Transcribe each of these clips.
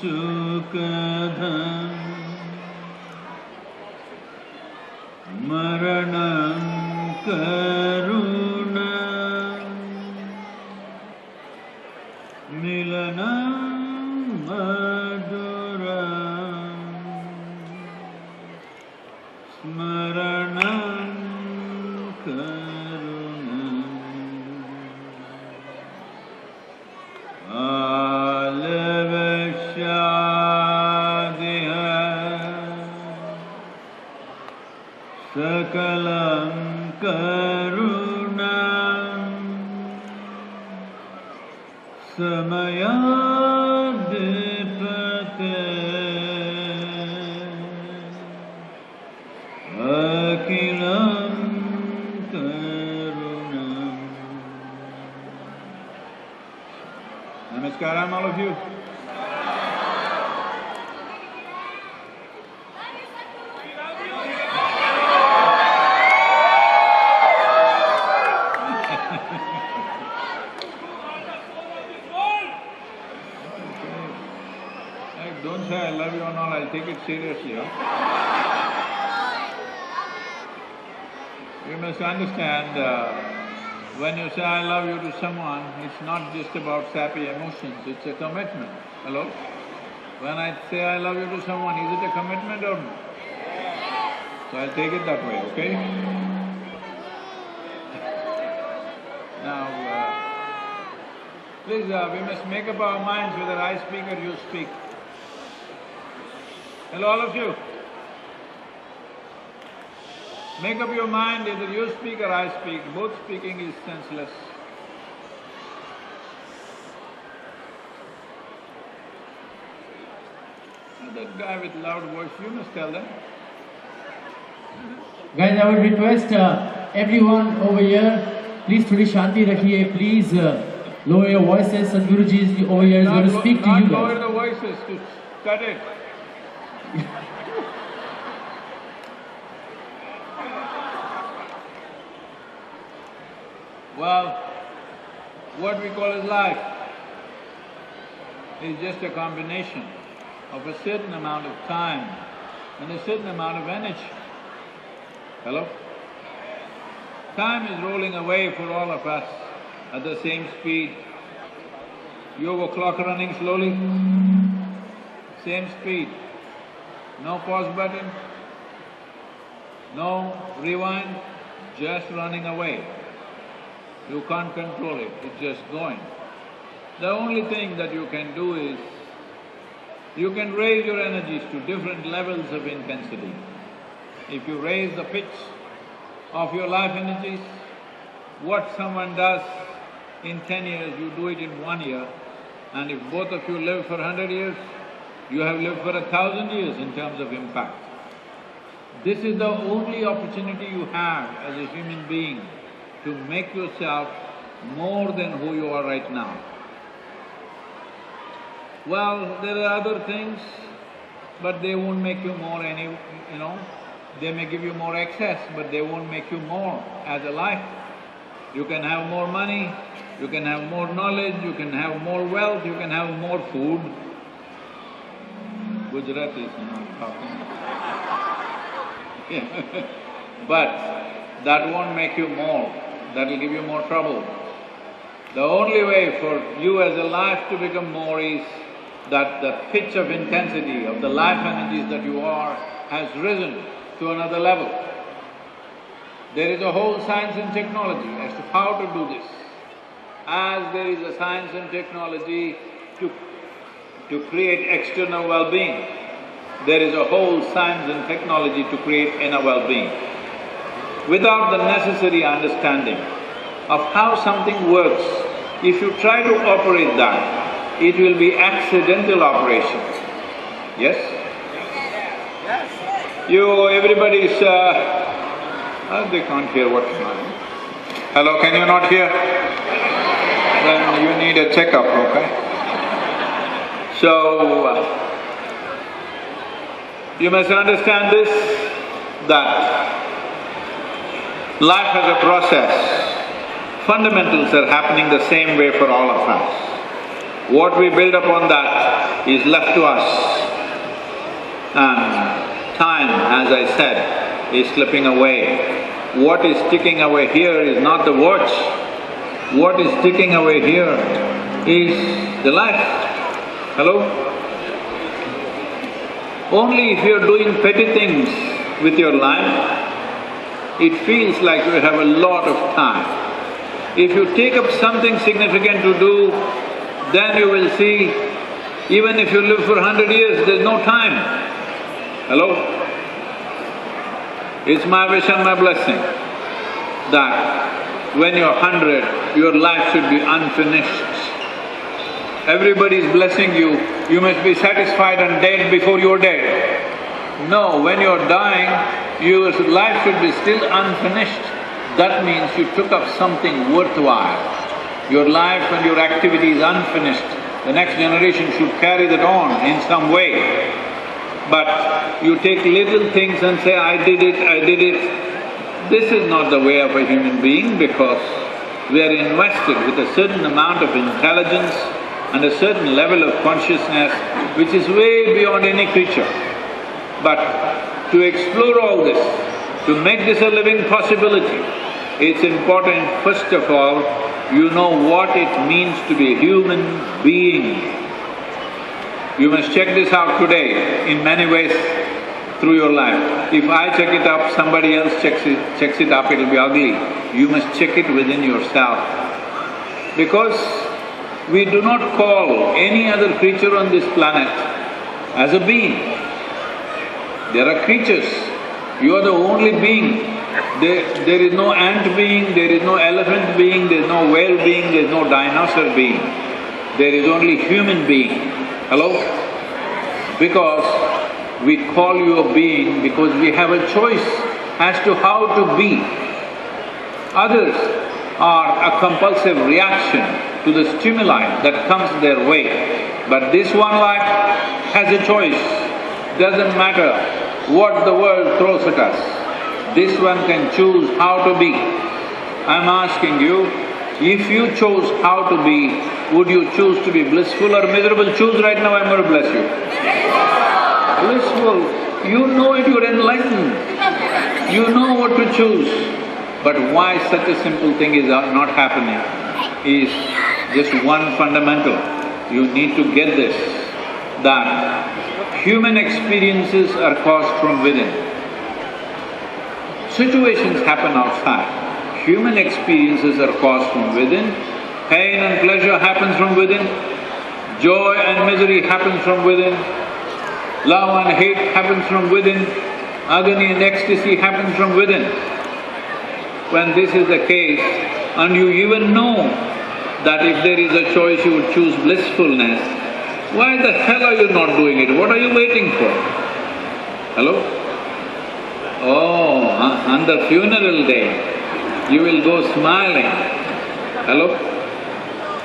sukadam maranam karunam milanam maduram smaranam karunam alavashadiha sakalam karunam samayadipate akilam karunam. Namaskaram, all of you. Don't say I love you or not, I'll take it seriously. Huh? You must understand, when you say I love you to someone, it's not just about sappy emotions, it's a commitment. Hello? When I say I love you to someone, is it a commitment or no? So I'll take it that way, okay? Now, please, we must make up our minds whether I speak or you speak. Hello, all of you. Make up your mind, either you speak or I speak. Both speaking is senseless. That guy with loud voice, you must tell them. Guys, I would request everyone over here, please थोड़ी शांति रखिए, please lower your voices. Sadguru ji is over here is going to speak to you guys. Not lower the voices, to cut it. Well, what we call as life is just a combination of a certain amount of time and a certain amount of energy. Hello? Time is rolling away for all of us at the same speed. Yoga clock running slowly, same speed. No pause button, no rewind, just running away. You can't control it, it's just going. The only thing that you can do is, you can raise your energies to different levels of intensity. If you raise the pitch of your life energies, what someone does in 10 years, you do it in 1 year, and if both of you live for 100 years, you have lived for 1,000 years in terms of impact. This is the only opportunity you have as a human being to make yourself more than who you are right now. Well, there are other things, but they won't make you more they may give you more access, but they won't make you more as a life. You can have more money, you can have more knowledge, you can have more wealth, you can have more food. Gujarati is not talking. But that won't make you more, that will give you more trouble. The only way for you as a life to become more is that the pitch of intensity of the life energies that you are has risen to another level. There is a whole science and technology as to how to do this. As there is a science and technology to create external well-being, there is a whole science and technology to create inner well-being. Without the necessary understanding of how something works, if you try to operate that, it will be accidental operation. Yes? Yes. Everybody's… they can't hear what you're saying. Hello, can you not hear? Then you need a checkup, okay? So, you must understand this, that life has a process. Fundamentals are happening the same way for all of us. What we build upon that is left to us. And time, as I said, is slipping away. What is ticking away here is not the watch. What is ticking away here is the life. Hello? Only if you're doing petty things with your life, it feels like you have a lot of time. If you take up something significant to do, then you will see, even if you live for 100 years, there's no time. Hello? It's my wish and my blessing that when you're 100, your life should be unfinished. Everybody is blessing you, you must be satisfied and dead before you're dead. No, when you're dying, your life should be still unfinished. That means you took up something worthwhile. Your life and your activity is unfinished. The next generation should carry that on in some way. But you take little things and say, I did it. This is not the way of a human being, because we are invested with a certain amount of intelligence and a certain level of consciousness which is way beyond any creature. But to explore all this, to make this a living possibility, it's important, first of all, you know what it means to be a human being. You must check this out today in many ways through your life. If I check it up, somebody else checks it up, it'll be ugly. You must check it within yourself. Because we do not call any other creature on this planet as a being. There are creatures, you are the only being. There is no ant being, there is no elephant being, there is no whale being, there is no dinosaur being. There is only human being. Hello? Because we call you a being because we have a choice as to how to be. Others are a compulsive reaction to the stimuli that comes their way. But this one life has a choice. Doesn't matter what the world throws at us. This one can choose how to be. I'm asking you, if you chose how to be, would you choose to be blissful or miserable? Choose right now, I'm going to bless you. Blissful, you know it, you're enlightened. You know what to choose. But why such a simple thing is not happening is just one fundamental. You need to get this, that human experiences are caused from within. Situations happen outside. Human experiences are caused from within. Pain and pleasure happens from within. Joy and misery happens from within. Love and hate happens from within. Agony and ecstasy happens from within. When this is the case, and you even know that if there is a choice you would choose blissfulness, why the hell are you not doing it? What are you waiting for? Hello? Oh, on the funeral day, you will go smiling. Hello?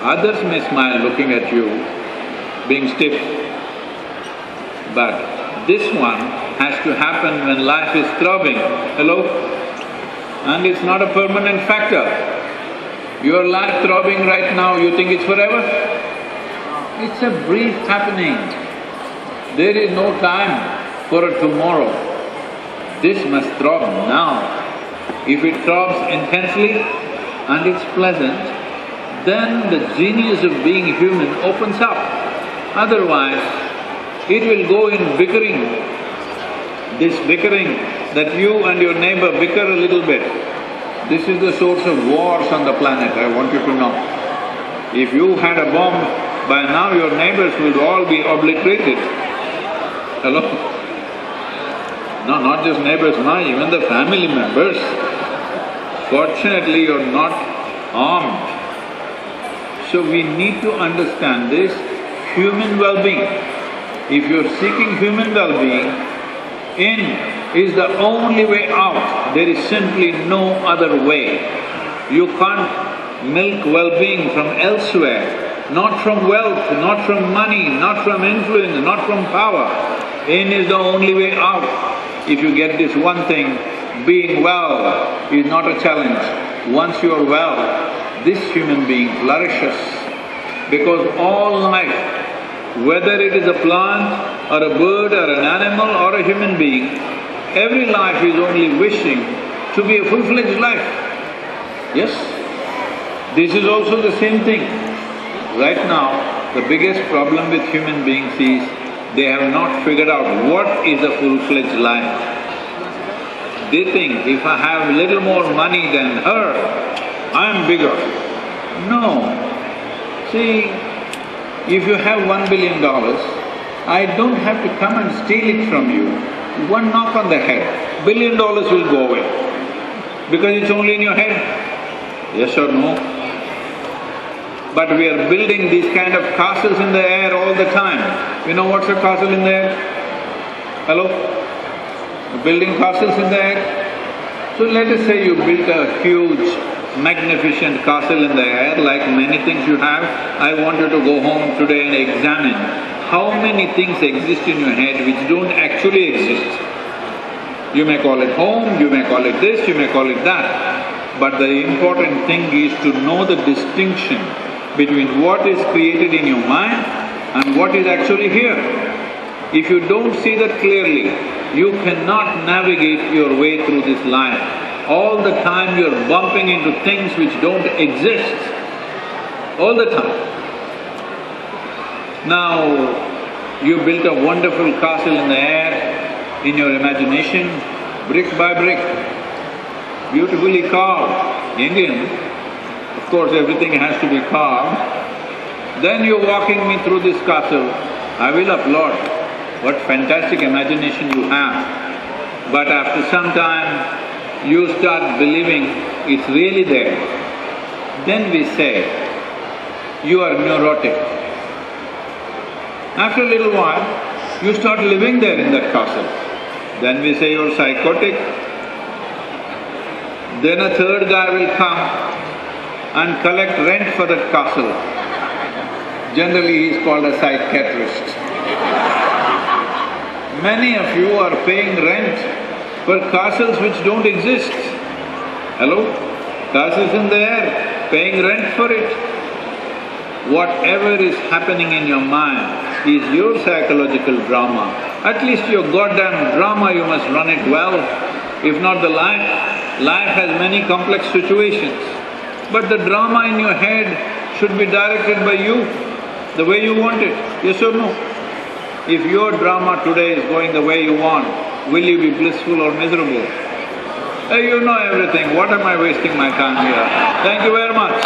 Others may smile looking at you, being stiff. But this one has to happen when life is throbbing. Hello? And it's not a permanent factor. Your life throbbing right now, you think it's forever? It's a brief happening. There is no time for a tomorrow. This must throb now. If it throbs intensely and it's pleasant, then the genius of being human opens up. Otherwise, it will go in bickering. This bickering, that you and your neighbor bicker a little bit, this is the source of wars on the planet, I want you to know. If you had a bomb, by now your neighbors would all be obliterated. Hello? No, not just neighbors, no, even the family members. Fortunately, you're not armed. So we need to understand this human well-being. If you're seeking human well-being, in is the only way out. There is simply no other way. You can't milk well-being from elsewhere, not from wealth, not from money, not from influence, not from power. In is the only way out. If you get this one thing, being well is not a challenge. Once you are well, this human being flourishes. Because all life, whether it is a plant or a bird or an animal or a human being, every life is only wishing to be a full-fledged life. Yes? This is also the same thing. Right now, the biggest problem with human beings is they have not figured out what is a full-fledged life. They think, if I have little more money than her, I'm bigger. No. See, if you have $1 billion, I don't have to come and steal it from you. One knock on the head, $1 billion will go away. Because it's only in your head. Yes or no? But we are building these kind of castles in the air all the time. You know what's a castle in the air? Hello? Building castles in the air? So let us say you built a huge, magnificent castle in the air, like many things you have. I want you to go home today and examine how many things exist in your head which don't actually exist. You may call it home, you may call it this, you may call it that. But the important thing is to know the distinction between what is created in your mind and what is actually here. If you don't see that clearly, you cannot navigate your way through this life. All the time you're bumping into things which don't exist, all the time. Now, you built a wonderful castle in the air, in your imagination, brick by brick, beautifully carved, Indian. Of course, everything has to be carved. Then you're walking me through this castle, I will applaud. What fantastic imagination you have. But after some time, you start believing it's really there. Then we say, you are neurotic. After a little while, you start living there in that castle. Then we say you're psychotic. Then a third guy will come and collect rent for that castle. Generally, he's called a psychiatrist. Many of you are paying rent for castles which don't exist. Hello? Castles in the air, paying rent for it. Whatever is happening in your mind is your psychological drama. At least your goddamn drama, you must run it well. If not the life has many complex situations. But the drama in your head should be directed by you, the way you want it, yes or no? If your drama today is going the way you want, will you be blissful or miserable? Hey, you know everything, what am I wasting my time here? Thank you very much.